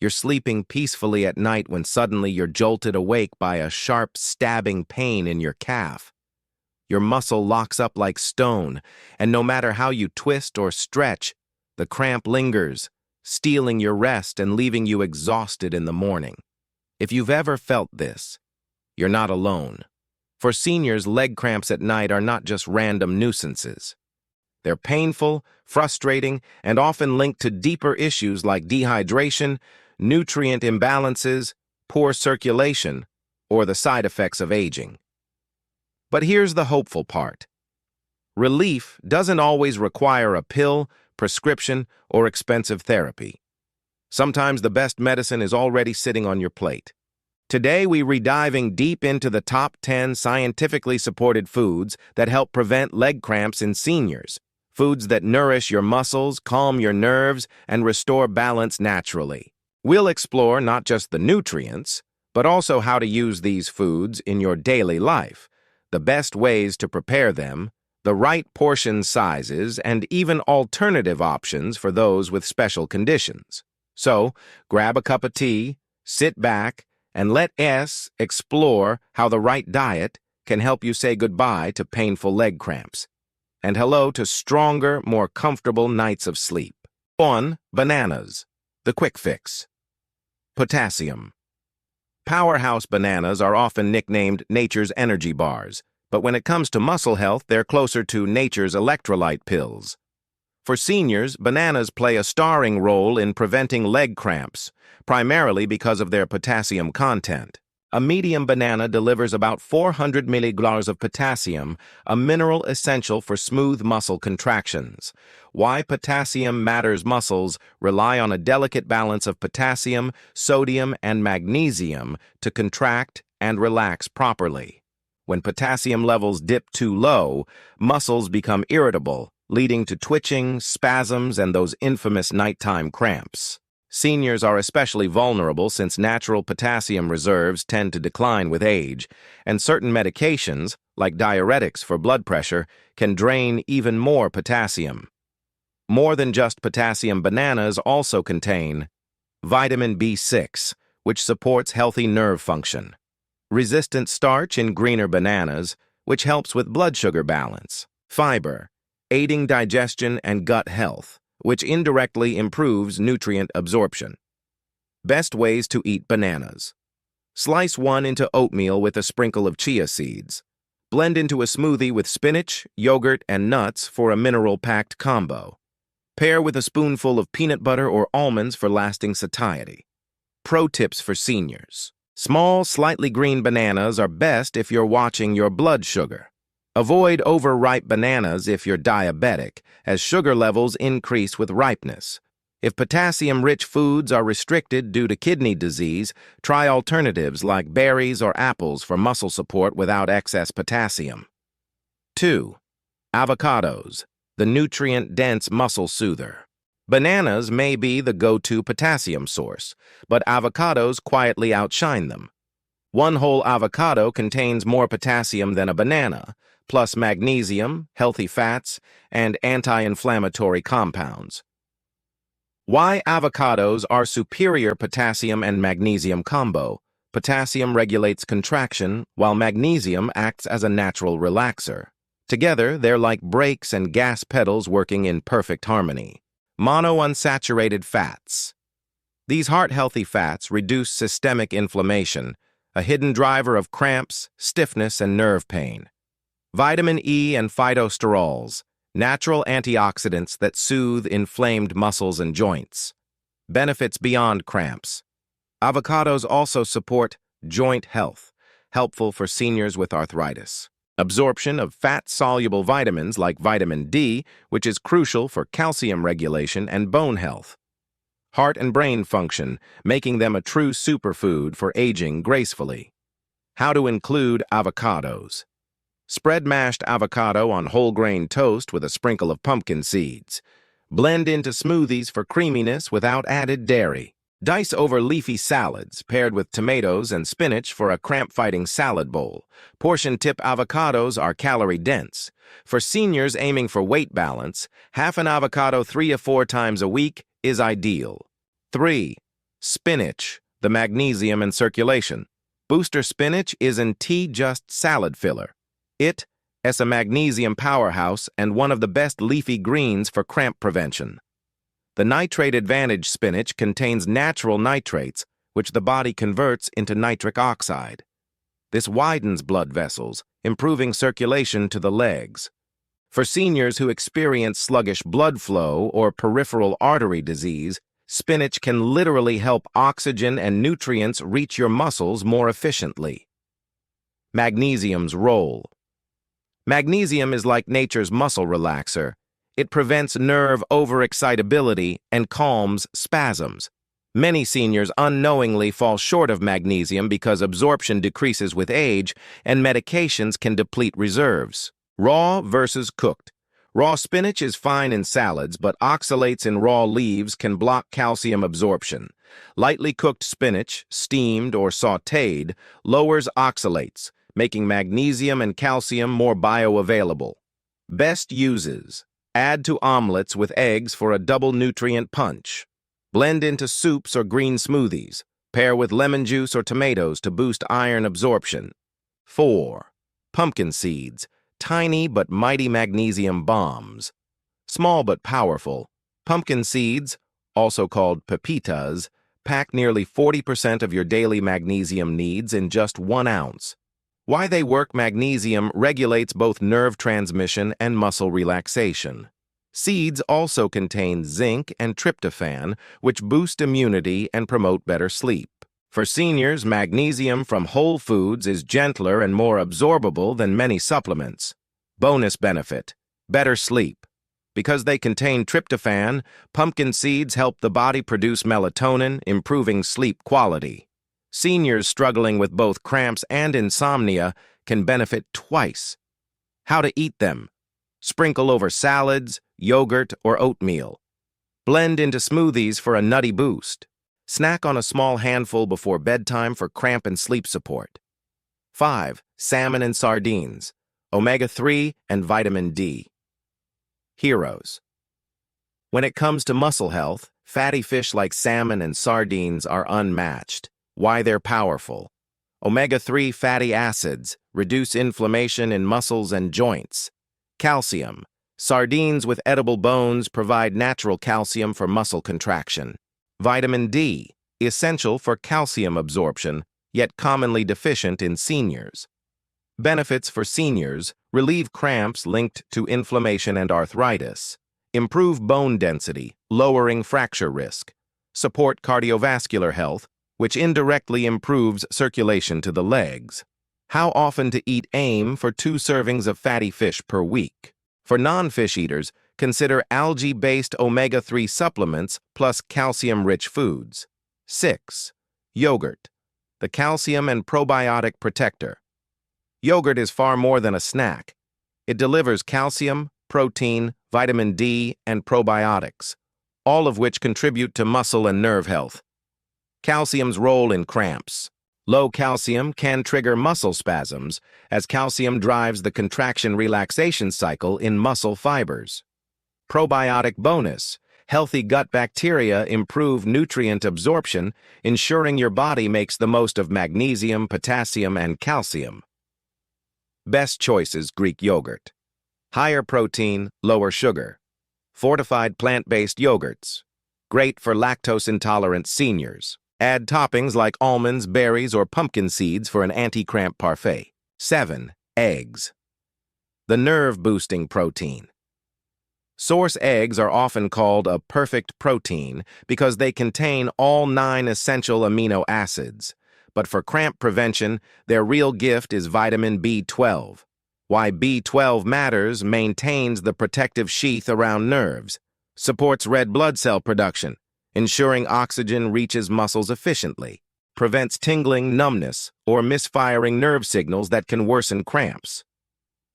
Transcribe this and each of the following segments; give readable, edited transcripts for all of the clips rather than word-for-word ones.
You're sleeping peacefully at night when suddenly you're jolted awake by a sharp, stabbing pain in your calf. Your muscle locks up like stone, and no matter how you twist or stretch, the cramp lingers, stealing your rest and leaving you exhausted in the morning. If you've ever felt this, you're not alone. For seniors, leg cramps at night are not just random nuisances. They're painful, frustrating, and often linked to deeper issues like dehydration, nutrient imbalances, poor circulation, or the side effects of aging. But here's the hopeful part. Relief doesn't always require a pill, prescription, or expensive therapy. Sometimes the best medicine is already sitting on your plate. Today, we're diving deep into the top 10 scientifically supported foods that help prevent leg cramps in seniors. Foods that nourish your muscles, calm your nerves, and restore balance naturally. We'll explore not just the nutrients, but also how to use these foods in your daily life, the best ways to prepare them, the right portion sizes, and even alternative options for those with special conditions. So, grab a cup of tea, sit back, and let us explore how the right diet can help you say goodbye to painful leg cramps. And hello to stronger, more comfortable nights of sleep. 1. Bananas, the quick fix. Potassium. Powerhouse bananas are often nicknamed nature's energy bars, but when it comes to muscle health, they're closer to nature's electrolyte pills. For seniors, bananas play a starring role in preventing leg cramps, primarily because of their potassium content. A medium banana delivers about 400 milligrams of potassium, a mineral essential for smooth muscle contractions. Why potassium matters. Muscles rely on a delicate balance of potassium, sodium, and magnesium to contract and relax properly. When potassium levels dip too low, muscles become irritable, leading to twitching, spasms, and those infamous nighttime cramps. Seniors are especially vulnerable since natural potassium reserves tend to decline with age, and certain medications, like diuretics for blood pressure, can drain even more potassium. More than just potassium, bananas also contain vitamin B6, which supports healthy nerve function, resistant starch in greener bananas, which helps with blood sugar balance, fiber, aiding digestion and gut health, which indirectly improves nutrient absorption. Best ways to eat bananas. Slice one into oatmeal with a sprinkle of chia seeds. Blend into a smoothie with spinach, yogurt, and nuts for a mineral-packed combo. Pair with a spoonful of peanut butter or almonds for lasting satiety. Pro tips for seniors. Small, slightly green bananas are best if you're watching your blood sugar. Avoid overripe bananas if you're diabetic, as sugar levels increase with ripeness. If potassium-rich foods are restricted due to kidney disease, try alternatives like berries or apples for muscle support without excess potassium. 2. Avocados, the nutrient-dense muscle soother. Bananas may be the go-to potassium source, but avocados quietly outshine them. One whole avocado contains more potassium than a banana, plus magnesium, healthy fats, and anti-inflammatory compounds. Why avocados are superior potassium and magnesium combo. Potassium regulates contraction, while magnesium acts as a natural relaxer. Together, they're like brakes and gas pedals working in perfect harmony. Monounsaturated fats. These heart-healthy fats reduce systemic inflammation, a hidden driver of cramps, stiffness, and nerve pain. Vitamin E and phytosterols, natural antioxidants that soothe inflamed muscles and joints. Benefits beyond cramps. Avocados also support joint health, helpful for seniors with arthritis. Absorption of fat-soluble vitamins like vitamin D, which is crucial for calcium regulation and bone health. Heart and brain function, making them a true superfood for aging gracefully. How to include avocados. Spread mashed avocado on whole grain toast with a sprinkle of pumpkin seeds. Blend into smoothies for creaminess without added dairy. Dice over leafy salads, paired with tomatoes and spinach for a cramp-fighting salad bowl. Portion-tip avocados are calorie-dense. For seniors aiming for weight balance, half an avocado 3 or 4 times a week is ideal. 3. Spinach, the magnesium in circulation. Booster spinach isn't just salad filler. It is a magnesium powerhouse and one of the best leafy greens for cramp prevention. The nitrate advantage spinach contains natural nitrates, which the body converts into nitric oxide. This widens blood vessels, improving circulation to the legs. For seniors who experience sluggish blood flow or peripheral artery disease, spinach can literally help oxygen and nutrients reach your muscles more efficiently. Magnesium's role. Magnesium is like nature's muscle relaxer. It prevents nerve overexcitability and calms spasms. Many seniors unknowingly fall short of magnesium because absorption decreases with age and medications can deplete reserves. Raw versus cooked. Raw spinach is fine in salads, but oxalates in raw leaves can block calcium absorption. Lightly cooked spinach, steamed or sautéed, lowers oxalates, making magnesium and calcium more bioavailable. Best uses. Add to omelets with eggs for a double nutrient punch. Blend into soups or green smoothies. Pair with lemon juice or tomatoes to boost iron absorption. 4. Pumpkin seeds. Tiny but mighty magnesium bombs. Small but powerful, pumpkin seeds, also called pepitas, pack nearly 40% of your daily magnesium needs in just 1 ounce. Why they work: magnesium regulates both nerve transmission and muscle relaxation. Seeds also contain zinc and tryptophan, which boost immunity and promote better sleep. For seniors, magnesium from whole foods is gentler and more absorbable than many supplements. Bonus benefit: better sleep. Because they contain tryptophan, pumpkin seeds help the body produce melatonin, improving sleep quality. Seniors struggling with both cramps and insomnia can benefit twice. How to eat them: sprinkle over salads, yogurt, or oatmeal. Blend into smoothies for a nutty boost. Snack on a small handful before bedtime for cramp and sleep support. 5. Salmon and sardines. Omega-3 and vitamin D. Heroes. When it comes to muscle health, fatty fish like salmon and sardines are unmatched. Why they're powerful: omega-3 fatty acids reduce inflammation in muscles and joints. Calcium. Sardines with edible bones provide natural calcium for muscle contraction. Vitamin D, essential for calcium absorption, yet commonly deficient in seniors. Benefits for seniors: relieve cramps linked to inflammation and arthritis. Improve bone density, lowering fracture risk. Support cardiovascular health, which indirectly improves circulation to the legs. How often to eat? Aim for 2 servings of fatty fish per week. For non-fish eaters, consider algae-based omega-3 supplements plus calcium-rich foods. 6. Yogurt, the calcium and probiotic protector. Yogurt is far more than a snack. It delivers calcium, protein, vitamin D, and probiotics, all of which contribute to muscle and nerve health. Calcium's role in cramps. Low calcium can trigger muscle spasms, as calcium drives the contraction-relaxation cycle in muscle fibers. Probiotic bonus: healthy gut bacteria improve nutrient absorption, ensuring your body makes the most of magnesium, potassium, and calcium. Best choices: Greek yogurt. Higher protein, lower sugar. Fortified plant-based yogurts. Great for lactose-intolerant seniors. Add toppings like almonds, berries, or pumpkin seeds for an anti-cramp parfait. 7. Eggs, the nerve-boosting protein. Source eggs are often called a perfect protein because they contain all 9 essential amino acids. But for cramp prevention, their real gift is vitamin B12. Why B12 matters: maintains the protective sheath around nerves, supports red blood cell production, ensuring oxygen reaches muscles efficiently, prevents tingling, numbness, or misfiring nerve signals that can worsen cramps.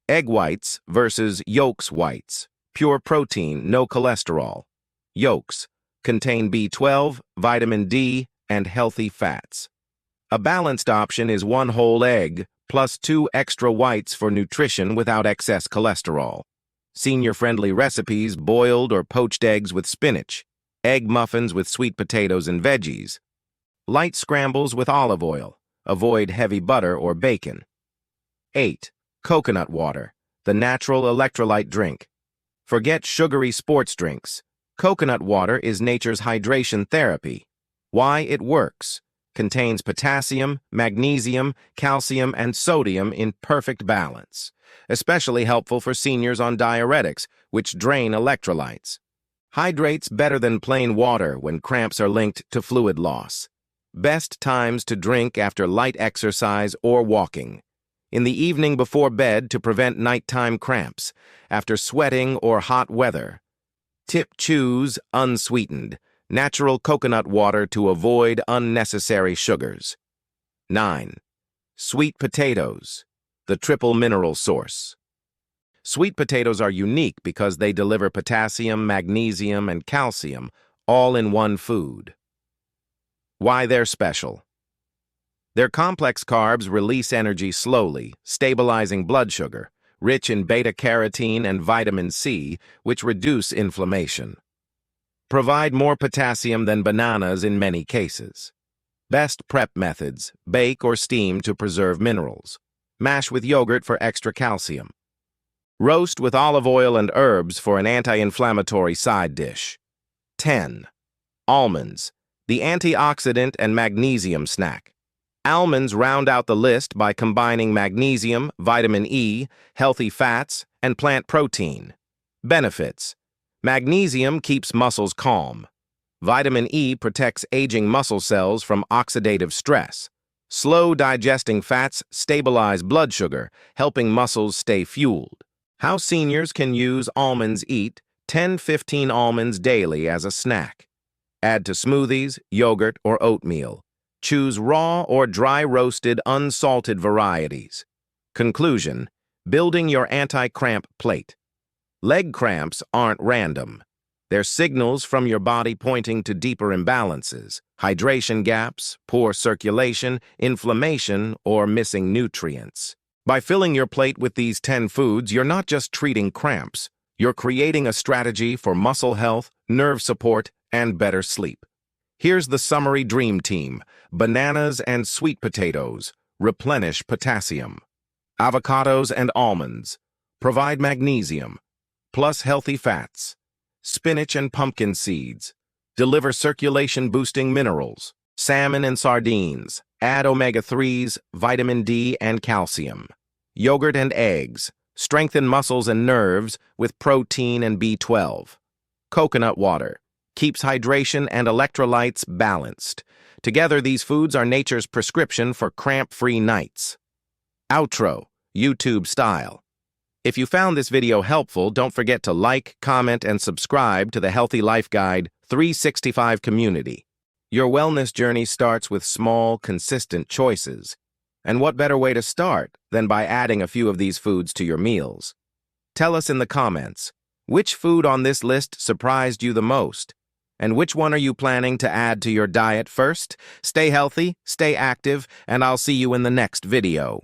Egg whites versus yolks whites. Pure protein, no cholesterol. Yolks contain B12, vitamin D, and healthy fats. A balanced option is 1 whole egg plus 2 extra whites for nutrition without excess cholesterol. Senior-friendly recipes: boiled or poached eggs with spinach, egg muffins with sweet potatoes and veggies, Light scrambles with olive oil. Avoid heavy butter or bacon. 8. Coconut water, the natural electrolyte drink. Forget sugary sports drinks. Coconut water is nature's hydration therapy. Why it works. Contains potassium, magnesium, calcium, and sodium in perfect balance. Especially helpful for seniors on diuretics, which drain electrolytes. Hydrates better than plain water when cramps are linked to fluid loss. Best times to drink after light exercise or walking. In the evening before bed to prevent nighttime cramps, after sweating or hot weather. Tip: choose unsweetened, natural coconut water to avoid unnecessary sugars. 9. Sweet potatoes, the triple mineral source. Sweet potatoes are unique because they deliver potassium, magnesium, and calcium all in one food. Why they're special. Their complex carbs release energy slowly, stabilizing blood sugar, rich in beta-carotene and vitamin C, which reduce inflammation. Provide more potassium than bananas in many cases. Best prep methods: bake or steam to preserve minerals. Mash with yogurt for extra calcium. Roast with olive oil and herbs for an anti-inflammatory side dish. 10. Almonds, the antioxidant and magnesium snack. Almonds round out the list by combining magnesium, vitamin E, healthy fats, and plant protein. Benefits: magnesium keeps muscles calm. Vitamin E protects aging muscle cells from oxidative stress. Slow digesting fats stabilize blood sugar, helping muscles stay fueled. How seniors can use almonds: eat 10-15 almonds daily as a snack. Add to smoothies, yogurt, or oatmeal. Choose raw or dry roasted, unsalted varieties. Conclusion: building your anti-cramp plate. Leg cramps aren't random. They're signals from your body pointing to deeper imbalances, hydration gaps, poor circulation, inflammation, or missing nutrients. By filling your plate with these 10 foods, you're not just treating cramps. You're creating a strategy for muscle health, nerve support, and better sleep. Here's the summary dream team. Bananas and sweet potatoes replenish potassium. Avocados and almonds provide magnesium, plus healthy fats. Spinach and pumpkin seeds deliver circulation-boosting minerals. Salmon and sardines add omega-3s, vitamin D, and calcium. Yogurt and eggs strengthen muscles and nerves with protein and B12. Coconut water keeps hydration and electrolytes balanced. Together, these foods are nature's prescription for cramp-free nights. Outro, YouTube style. If you found this video helpful, don't forget to like, comment, and subscribe to the Healthy Life Guide 365 community. Your wellness journey starts with small, consistent choices. And what better way to start than by adding a few of these foods to your meals? Tell us in the comments, which food on this list surprised you the most? And which one are you planning to add to your diet first? Stay healthy, stay active, and I'll see you in the next video.